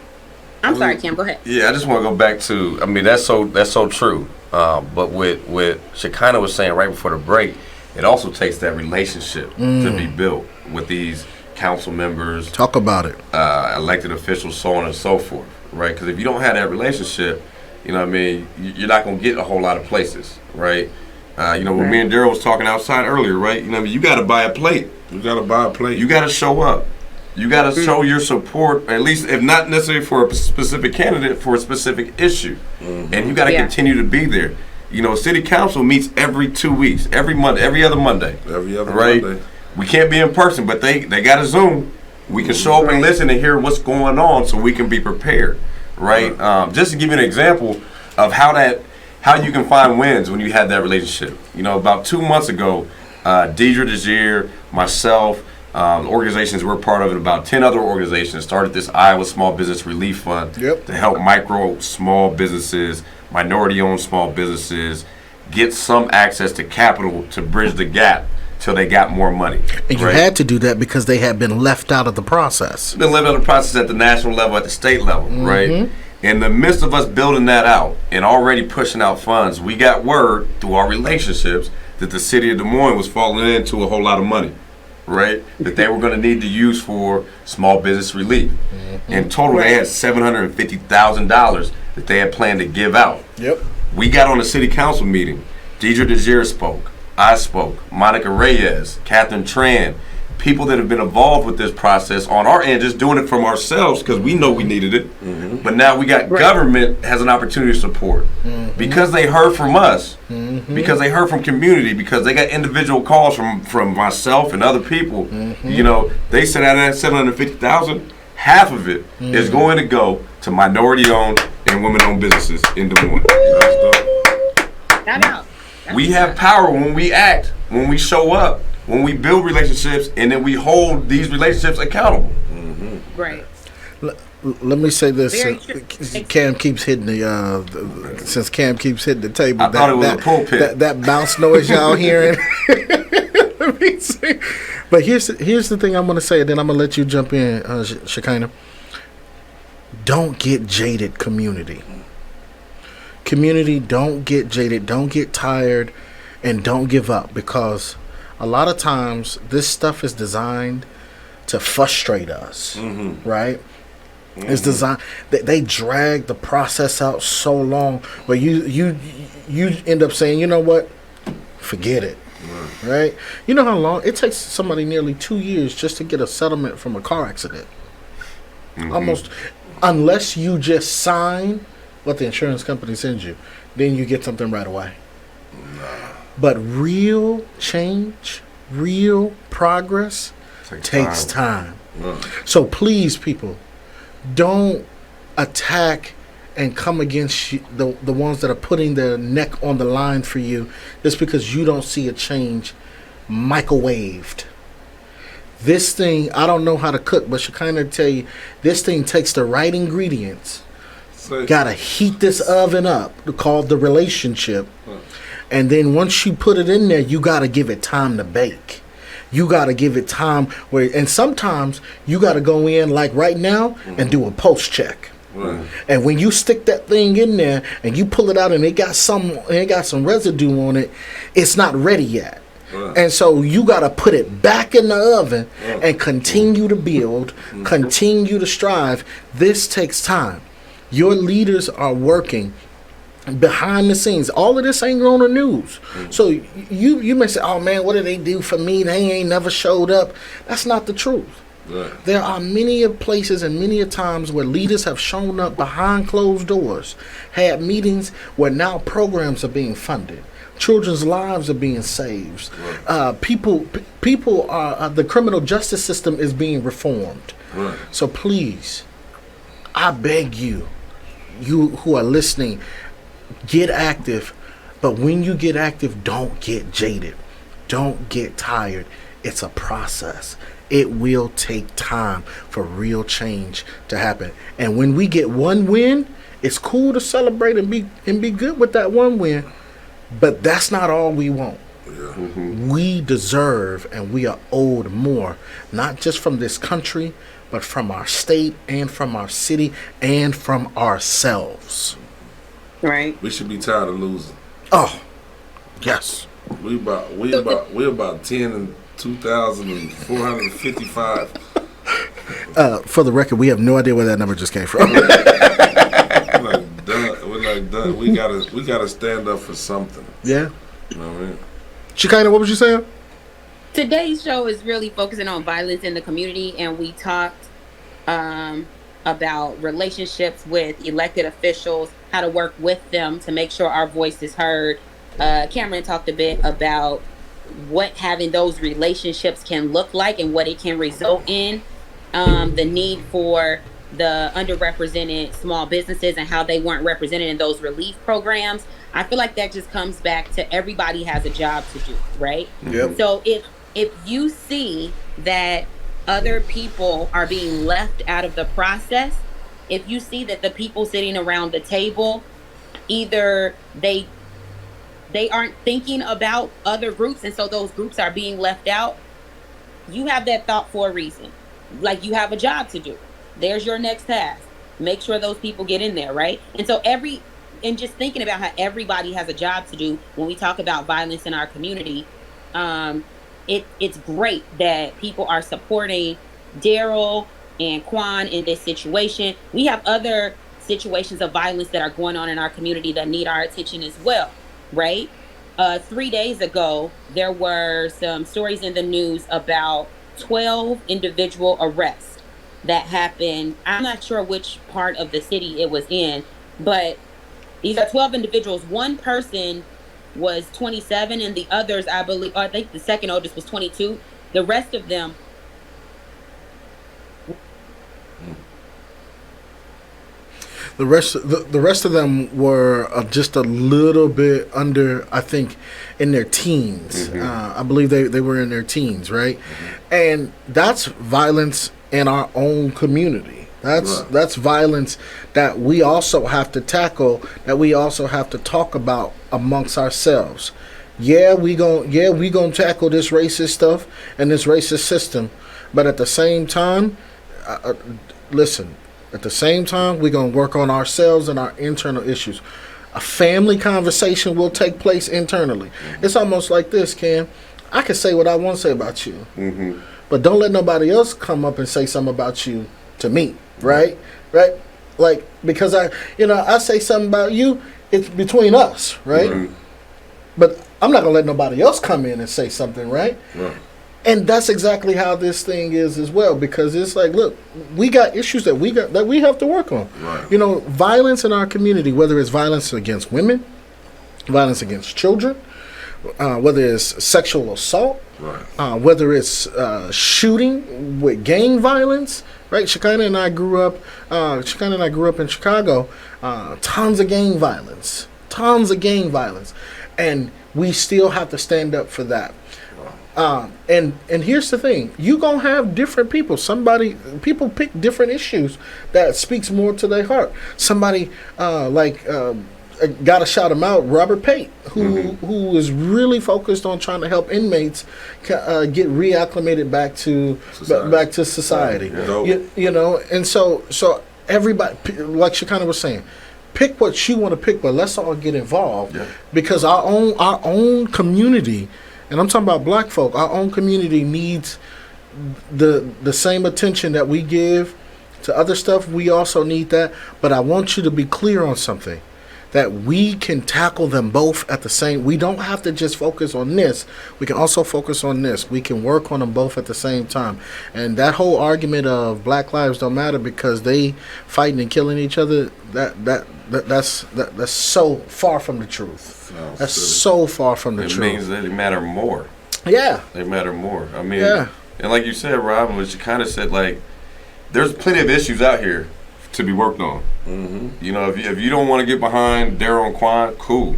I'm sorry, Cam, go ahead. Yeah, I just want to go back to. I mean, that's so true. But with Shekinah was saying right before the break, it also takes that relationship to be built with these council members. Talk about it. Elected officials, so on and so forth, right? Because if you don't have that relationship, you know what I mean, you're not going to get a whole lot of places, right? You know, when me and Daryl was talking outside earlier, right? You know what I mean, you got to buy a plate. You got to buy a plate. You got to show up. You got to show your support, at least if not necessarily for a specific candidate, for a specific issue. And you got to continue to be there. You know, city council meets every 2 weeks, every Monday, every other Monday. Every other right? Monday. We can't be in person, but they got a Zoom. We can show up and listen and hear what's going on so we can be prepared, right? Just to give you an example of how you can find wins when you have that relationship. You know, about 2 months ago, Deidre Desir, myself, organizations we're part of, and about 10 other organizations started this Iowa Small Business Relief Fund to help micro small businesses, minority-owned small businesses get some access to capital to bridge the gap till they got more money. And you had to do that because they had been left out of the process. Been left out of the process at the national level, at the state level, right? In the midst of us building that out and already pushing out funds, we got word through our relationships that the city of Des Moines was falling into a whole lot of money, right? That they were going to need to use for small business relief. In total, they had $750,000 that they had planned to give out. We got on a city council meeting. Deidre Desir spoke. I spoke. Monica Reyes, Catherine Tran, people that have been involved with this process on our end, just doing it from ourselves because we know we needed it. But now we got government has an opportunity to support because they heard from us, because they heard from community, because they got individual calls from myself and other people. You know, they said out of that $750,000, half of it is going to go to minority-owned and women-owned businesses in Des Moines. We have power when we act, when we show up, when we build relationships, and then we hold these relationships accountable. Right. Let me say this. Cam keeps hitting since Cam keeps hitting the table. I thought it was a pulpit. That bounce noise y'all hearing. Let me see. But here's the thing I'm going to say, and then I'm going to let you jump in, Shekinah. Don't get jaded, community. Community, don't get jaded, don't get tired, and don't give up, because a lot of times this stuff is designed to frustrate us, right? It's designed. They drag the process out so long, but you end up saying, you know what, forget it, right? You know how long it takes somebody nearly 2 years just to get a settlement from a car accident, almost, unless you just sign what the insurance company sends you, then you get something right away. But real change, real progress takes time. So please, people, don't attack and come against the ones that are putting their neck on the line for you just because you don't see a change microwaved. This thing, I don't know how to cook, but Shekinah tell you, this thing takes the right ingredients. Gotta heat this oven up, called the relationship, and then once you put it in there, you gotta give it time to bake. You gotta give it time and sometimes you gotta go in like right now and do a post check. And when you stick that thing in there and you pull it out and it got some residue on it, it's not ready yet. And so you got to put it back in the oven and continue to build, continue to strive. This takes time. Your leaders are working behind the scenes. All of this ain't on the news. So you may say, oh man, what did they do for me? They ain't never showed up. That's not the truth. There are many places and many times where leaders have shown up behind closed doors, had meetings where now programs are being funded. Children's lives are being saved. People are, the criminal justice system is being reformed. So please, I beg you who are listening, get active. But when you get active, don't get jaded. Don't get tired. It's a process. It will take time for real change to happen. And when we get one win, It's cool to celebrate and be good with that one win, but that's not all we want. We deserve and we are owed more, not just from this country, but from our state and from our city and from ourselves. Right. We should be tired of losing. Oh, yes. We about 10 and 2,455. For the record, we have no idea where that number just came from. We're like done. We gotta stand up for something. Yeah. You know what I mean? Shekinah, what was you saying? Today's show is really focusing on violence in the community, and we talked about relationships with elected officials, how to work with them to make sure our voice is heard. Cameron talked a bit about what having those relationships can look like and what it can result in, the need for the underrepresented small businesses and how they weren't represented in those relief programs. I feel like that just comes back to everybody has a job to do, right? Yep. So if you see that other people are being left out of the process, if you see that the people sitting around the table, either they aren't thinking about other groups, and so those groups are being left out, you have that thought for a reason. Like, you have a job to do. There's your next task. Make sure those people get in there, right? And so and just thinking about how everybody has a job to do when we talk about violence in our community, it's great that people are supporting Daryl and Quan in this situation. We have other situations of violence that are going on in our community that need our attention as well, right? 3 days ago, there were some stories in the news about 12 individual arrests that happened. I'm not sure which part of the city it was in, but these are 12 individuals. One person was 27 and the others, I think the second oldest was 22. The rest of them The rest of them were just a little bit under, I think, in their teens. I believe they were in their teens, right? And that's violence in our own community. That's violence that we also have to tackle, that we also have to talk about amongst ourselves. We gonna tackle this racist stuff and this racist system, but at the same time, listen. At the same time, we're going to work on ourselves and our internal issues. A family conversation will take place internally. It's almost like this, Cam. I can say what I want to say about you, but don't let nobody else come up and say something about you to me, right? Right? Like, because I say something about you, it's between us, right? But I'm not going to let nobody else come in and say something, right? And that's exactly how this thing is as well, because it's like, look, we got issues that we have to work on. Violence in our community, whether it's violence against women, violence against children, whether it's sexual assault, whether it's shooting with gang violence, right? Shekinah and I grew up in Chicago. Tons of gang violence, and we still have to stand up for that. And here's the thing: you gonna have different people. People pick different issues that speaks more to their heart. Somebody gotta shout him out, Robert Pate, who is really focused on trying to help inmates get reacclimated back to society. And so everybody, like Shekinah was saying, pick what you want to pick, but let's all get involved because our own community. And I'm talking about black folk. Our own community needs the same attention that we give to other stuff. We also need that. But I want you to be clear on something, that we can tackle them both at the same. We don't have to just focus on this. We can also focus on this. We can work on them both at the same time. And that whole argument of Black lives don't matter because they fighting and killing each other, that's so far from the truth. That's so far from the truth. It means that they matter more. Yeah. They matter more. I mean, and like you said, Rob, what you kind of said, like, there's plenty of issues out here to be worked on. If you don't want to get behind Daryl and Quan, cool.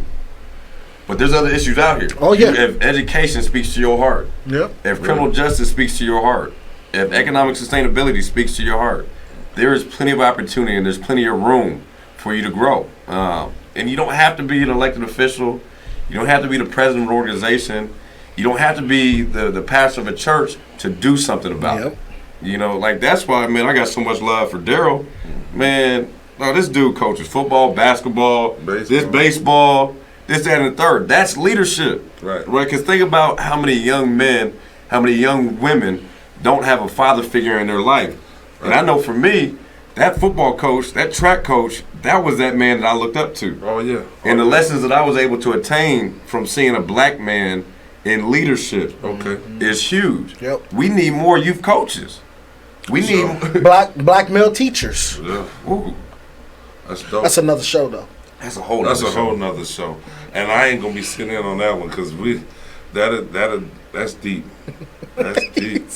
But there's other issues out here. Oh, yeah. If education speaks to your heart. If criminal justice speaks to your heart. If economic sustainability speaks to your heart. There is plenty of opportunity and there's plenty of room for you to grow. And you don't have to be an elected official. You don't have to be the president of an organization. You don't have to be the pastor of a church to do something about it. You know, like that's why, man, I got so much love for Daryl. Man, no, this dude coaches football, basketball, baseball, this, that, and the third. That's leadership. Right. Because think about how many young men, how many young women don't have a father figure in their life. And I know for me, that football coach, that track coach, that was that man that I looked up to. Oh, yeah. And the lessons that I was able to attain from seeing a black man in leadership is huge. Yep. We need more youth coaches. We need black male teachers. Yeah. Ooh. That's dope. That's another show, though. That's a whole nother show. And I ain't gonna be sitting in on that one because that's deep. That's deep.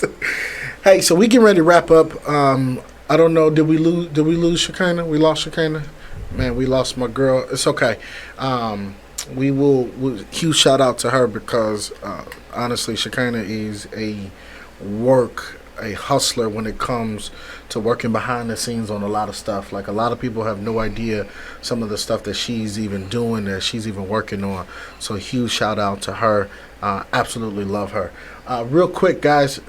Hey, so we getting ready to wrap up. I don't know. Did we lose Shekinah? We lost Shekinah. Man, we lost my girl. It's okay. Huge shout out to her because honestly, Shekinah is a hustler when it comes to working behind the scenes on a lot of stuff. Like a lot of people have no idea some of the stuff that she's even doing, that she's even working on. So huge shout out to her. Absolutely love her. Real quick, guys,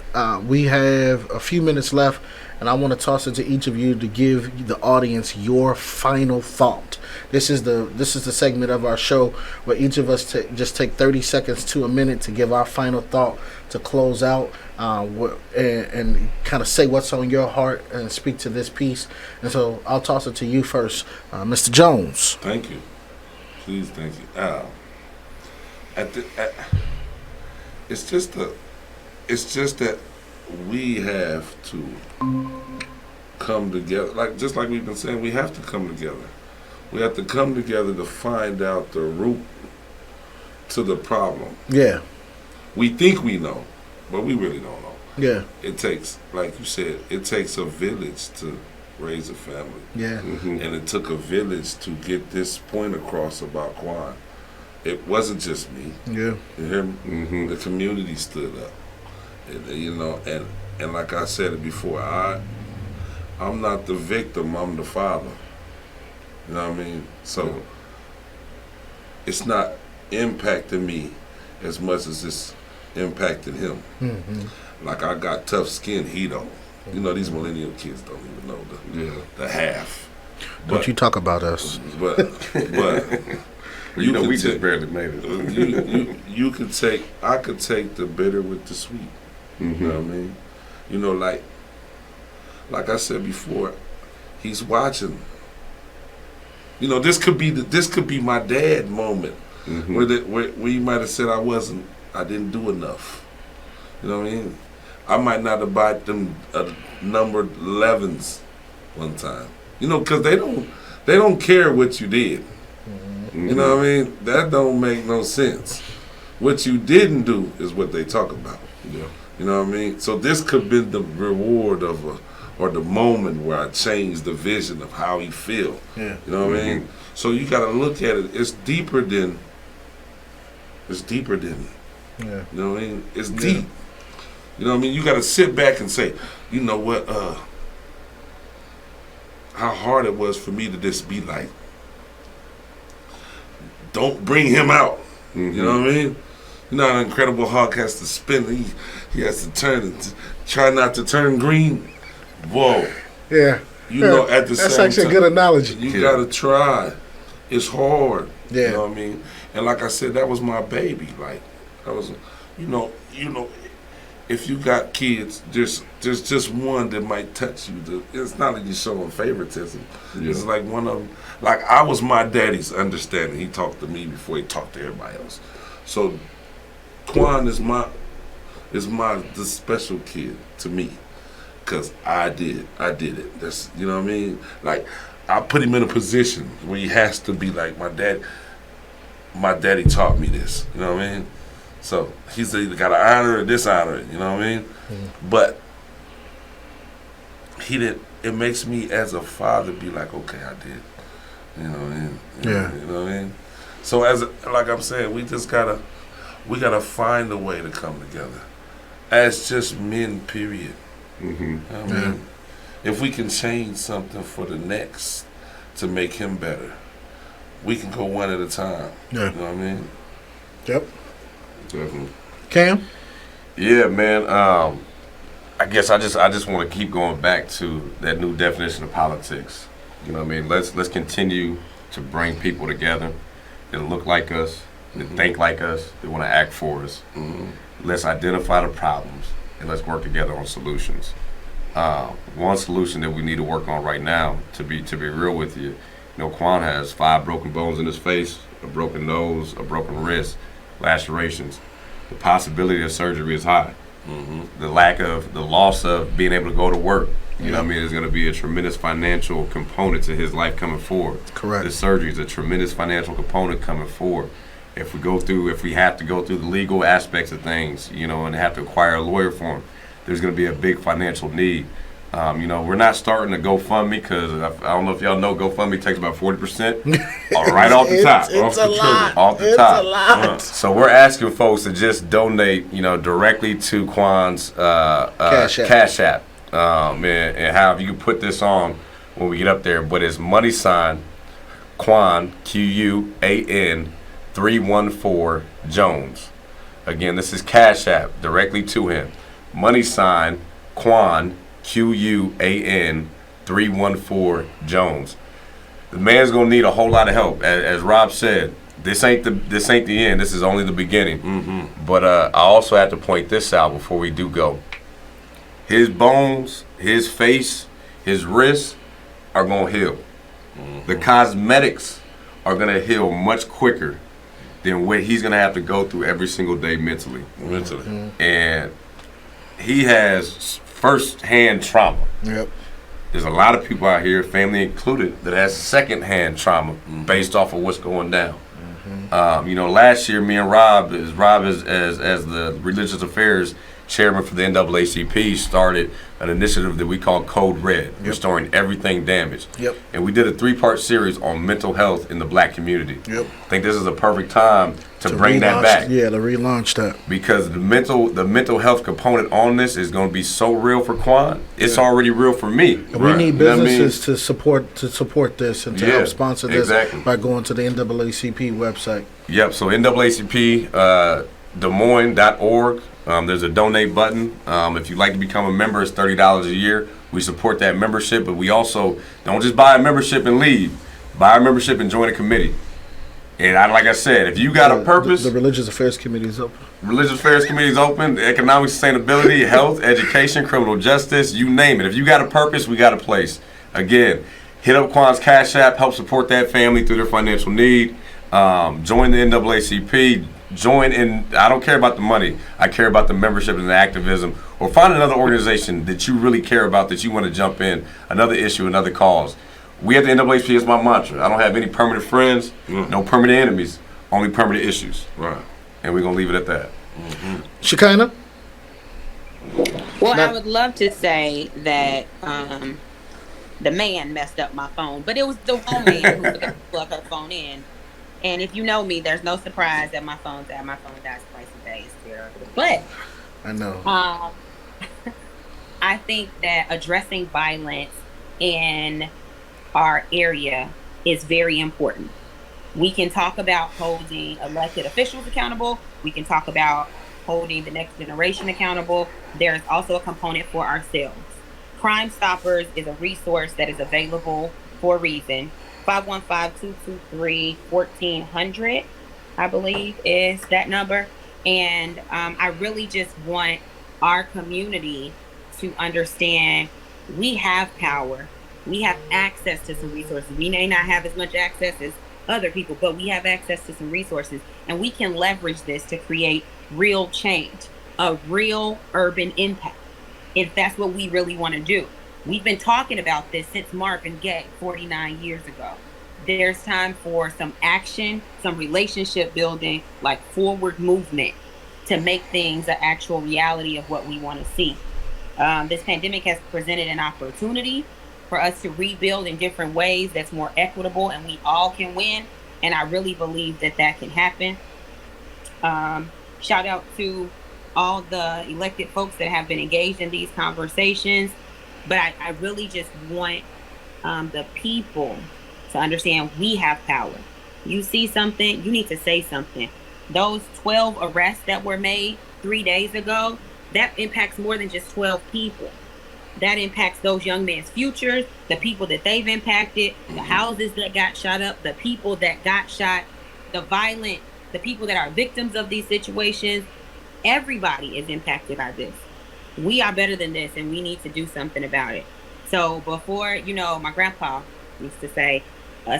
we have a few minutes left, and I want to toss it to each of you to give the audience your final thought. This is the segment of our show where each of us just take 30 seconds to a minute to give our final thought to close out, and kind of say what's on your heart and speak to this piece. And so I'll toss it to you first, Mr. Jones. Thank you. Please, thank you. It's just that we have to come together. Just like we've been saying, we have to come together. We have to come together to find out the root to the problem. Yeah. We think we know, but we really don't know. Yeah. It takes, like you said, it takes a village to raise a family. Yeah. Mm-hmm. And it took a village to get this point across about Quan. It wasn't just me. Yeah. You hear me? Mm-hmm. The community stood up. And, and like I said it before, I'm not the victim, I'm the father. You know what I mean? So it's not impacting me as much as it's impacting him. Mm-hmm. Like I got tough skin, he don't. You know, these millennial kids don't even know the half. Don't you talk about us. But you know, we just barely made it. I could take the bitter with the sweet. Mm-hmm. You know what I mean? You know, like I said before, he's watching. You know, this could be my dad moment, mm-hmm. where you might have said I didn't do enough. You know what I mean? I might not have bought them numbered 11s one time. You know, because they don't care what you did. Mm-hmm. You know what I mean? That don't make no sense. What you didn't do is what they talk about. Yeah. You know what I mean? So this could be the reward or the moment where I changed the vision of how he feel. Yeah. You know what I mean? So you got to look at it. It's deeper than. Yeah. You know what I mean? It's deep. You know what I mean? You got to sit back and say, you know what? How hard it was for me to just be like, don't bring him out. Mm-hmm. You know what I mean? You know how an Incredible Hulk has to spin. He has to turn and try not to turn green. Whoa. Yeah. You know, at the same time. That's actually a good analogy. You got to try. It's hard. Yeah. You know what I mean? And like I said, that was my baby. Like, that was, you know, if you got kids, there's just one that might touch you. It's not like you're showing favoritism. Yeah. It's like one of them. Like, I was my daddy's understanding. He talked to me before he talked to everybody else. So, Quan is the special kid to me. Because I did it. That's, you know what I mean? Like, I put him in a position where he has to be like, my daddy taught me this. You know what I mean? So he's either got to honor or dishonor it. You know what I mean? Mm-hmm. But it makes me as a father be like, okay, I did. You know what I mean? Yeah. You know what I mean? So like I'm saying, we gotta find a way to come together as just men, period. Mm-hmm. I mean, if we can change something for the next to make him better. We can go one at a time. Yeah. You know what I mean? Yep. Definitely. Cam? Yeah, man. I guess I just want to keep going back to that new definition of politics. You know what I mean? Let's continue to bring people together that look like us, that think like us, that want to act for us. Let's identify the problems and let's work together on solutions. One solution that we need to work on right now, to be real with you, Quan has 5 broken bones in his face, a broken nose, a broken wrist, lacerations. The possibility of surgery is high. The loss of being able to go to work, you know what I mean, is going to be a tremendous financial component to his life coming forward. Correct. The surgery is a tremendous financial component coming forward. If we have to go through the legal aspects of things, and have to acquire a lawyer for him, there's going to be a big financial need. We're not starting a GoFundMe because I don't know if y'all know GoFundMe takes about 40%. Right off the top. It's a lot. Off the It's top. a lot. So we're asking folks to just donate, directly to Quan's Cash App. And however you can put this on when we get up there. But it's money sign Quan, Q-U-A-N, 314 Jones. Again, this is Cash App directly to him. Money sign Quan, Q-U-A-N, 314 Jones. The man's gonna need a whole lot of help. As Rob said, this ain't the end. This is only the beginning. But I also have to point this out before we do go. His bones, his face, his wrists are gonna heal. The cosmetics are gonna heal much quicker than what he's gonna have to go through every single day mentally. And he has first-hand trauma. Yep. There's a lot of people out here, family included, that has second-hand trauma based off of what's going down. Last year, me and Rob as the Religious Affairs Chairman for the NAACP, started an initiative that we call Code Red, restoring everything damaged. And we did a 3-part series on mental health in the black community. I think this is a perfect time to bring that back. Yeah, to relaunch that. Because the mental health component on this is going to be so real for Quan. It's already real for me. And we need businesses to support this and to help sponsor this by going to the NAACP website. Yep. So NAACP Des Moines.org. There's a donate button. If you'd like to become a member, it's $30 a year. We support that membership, but we also don't just buy a membership and leave. Buy a membership and join a committee. And like I said, if you got a purpose, the Religious Affairs Committee is open. Religious Affairs Committee is open. Economic sustainability, health, education, criminal justice, you name it. If you got a purpose, we got a place. Again, hit up Quan's Cash App, help support that family through their financial need. Join the NAACP. Join in. I don't care about the money. I care about the membership and the activism. Or find another organization that you really care about, that you want to jump in. Another issue, another cause. We at the NAACP is my mantra. I don't have any permanent friends, no permanent enemies, only permanent issues. Right. And we're going to leave it at that. Shekinah? Well, I would love to say that the man messed up my phone, but it was the woman who forgot to plug her phone in. And if you know me, there's no surprise that my phone dies twice a day. It's terrible. But I know. I think that addressing violence in our area is very important. We can talk about holding elected officials accountable. We can talk about holding the next generation accountable. There's also a component for ourselves. Crime Stoppers is a resource that is available for a reason. 515-223-1400, I believe, is that number. And I really just want our community to understand we have power. We have access to some resources. We may not have as much access as other people, but we have access to some resources. And we can leverage this to create real change, a real urban impact, if that's what we really want to do. We've been talking about this since Marvin Gaye 49 years ago. There's time for some action, some relationship building, like forward movement to make things an actual reality of what we want to see. This pandemic has presented an opportunity for us to rebuild in different ways that's more equitable, and we all can win. And I really believe that that can happen. Shout out to all the elected folks that have been engaged in these conversations. But I really just want the people to understand we have power. You see something, you need to say something. Those 12 arrests that were made 3 days ago, that impacts more than just 12 people. That impacts those young men's futures, the people that they've impacted, the houses that got shot up, the people that got shot, the people that are victims of these situations. Everybody is impacted by this. We are better than this, and we need to do something about it. So before, my grandpa used to say,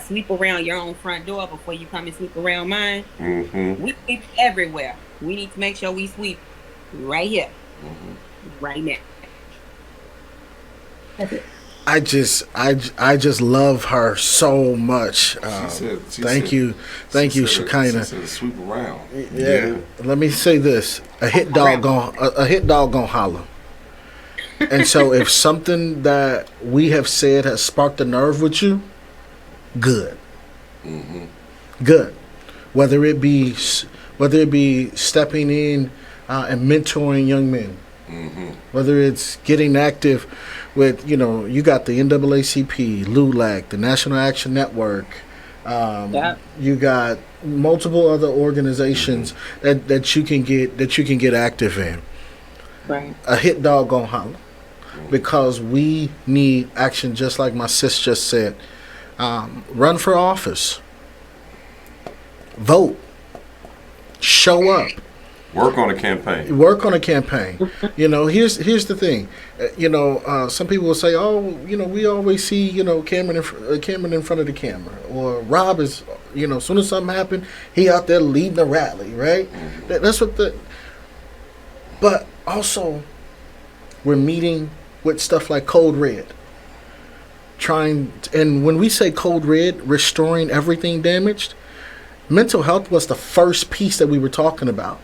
sweep around your own front door before you come and sweep around mine. We sweep everywhere. We need to make sure we sweep right here, right now. That's it. I just love her so much. Thank you, Shekinah. She said sweep around. Yeah. Let me say this: a hit dog gonna holler. And so, if something that we have said has sparked a nerve with you, good, good. Whether it be stepping in and mentoring young men, whether it's getting active with, you got the NAACP, LULAC, the National Action Network. You got multiple other organizations that you can get active in. Right. A hit dog gonna holler, because we need action, just like my sis just said. Run for office, vote, show up. Work on a campaign. Here's the thing. Some people will say, "Oh, we always see, Cameron in front of the camera," or Rob is, as soon as something happened, he out there leading the rally, right? That's what But also, we're meeting with stuff like Code Red. And when we say Code Red, restoring everything damaged, mental health was the first piece that we were talking about.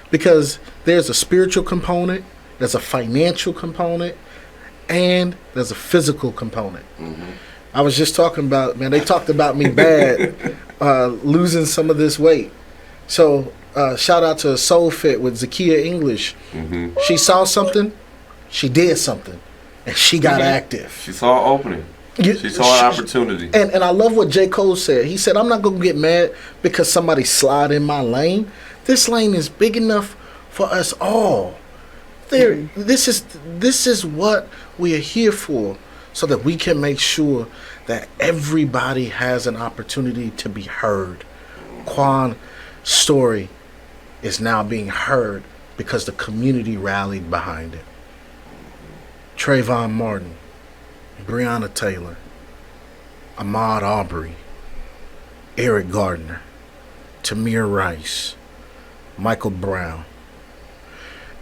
Because there's a spiritual component, there's a financial component, and there's a physical component. I was just talking about, they talked about me bad, losing some of this weight. So shout out to Soul Fit with Zakia English. She saw something, she did something, and she got active. She saw an opening. She saw an opportunity. And I love what J. Cole said. He said, I'm not going to get mad because somebody slide in my lane. This lane is big enough for us all. This is what we are here for, so that we can make sure that everybody has an opportunity to be heard. Quan's story is now being heard because the community rallied behind it. Trayvon Martin, Breonna Taylor, Ahmaud Arbery, Eric Gardner, Tamir Rice, Michael Brown.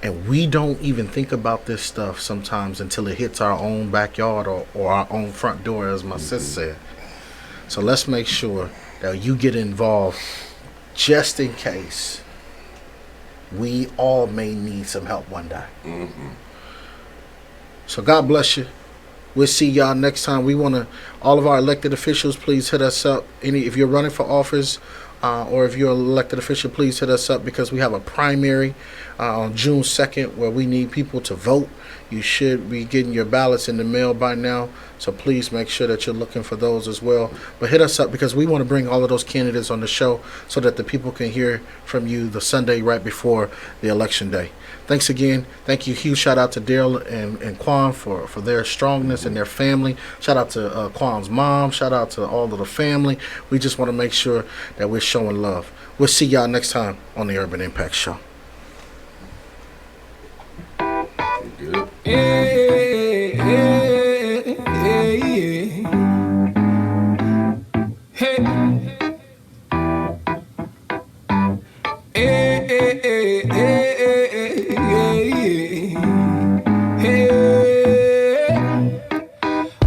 And we don't even think about this stuff sometimes until it hits our own backyard or our own front door, as my sis said. So let's make sure that you get involved, just in case we all may need some help one day. So God bless you. We'll see y'all next time. We want to, all of our elected officials, please hit us up. If you're running for office, or if you're an elected official, please hit us up, because we have a primary on June 2nd where we need people to vote. You should be getting your ballots in the mail by now, so please make sure that you're looking for those as well. But hit us up, because we want to bring all of those candidates on the show so that the people can hear from you the Sunday right before the election day. Thanks again. Thank you. Huge shout out to Daryl and Quan for their strongness and their family. Shout out to Quan's mom. Shout out to all of the family. We just want to make sure that we're showing love. We'll see y'all next time on the Urban Impact Show. Good. Hey, hey, hey, hey.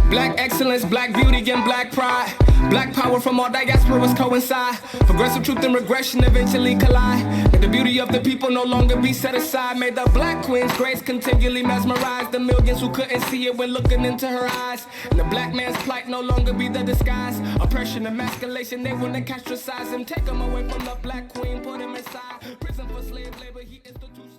Black excellence, black beauty, and black pride. Black power from all diasporas coincide. Progressive truth and regression eventually collide. May the beauty of the people no longer be set aside. May the black queen's grace continually mesmerize the millions who couldn't see it when looking into her eyes. And the black man's plight no longer be the disguise. Oppression, emasculation, they wanna castricize him. Take him away from the black queen, put him inside prison for slave labor. He institutions.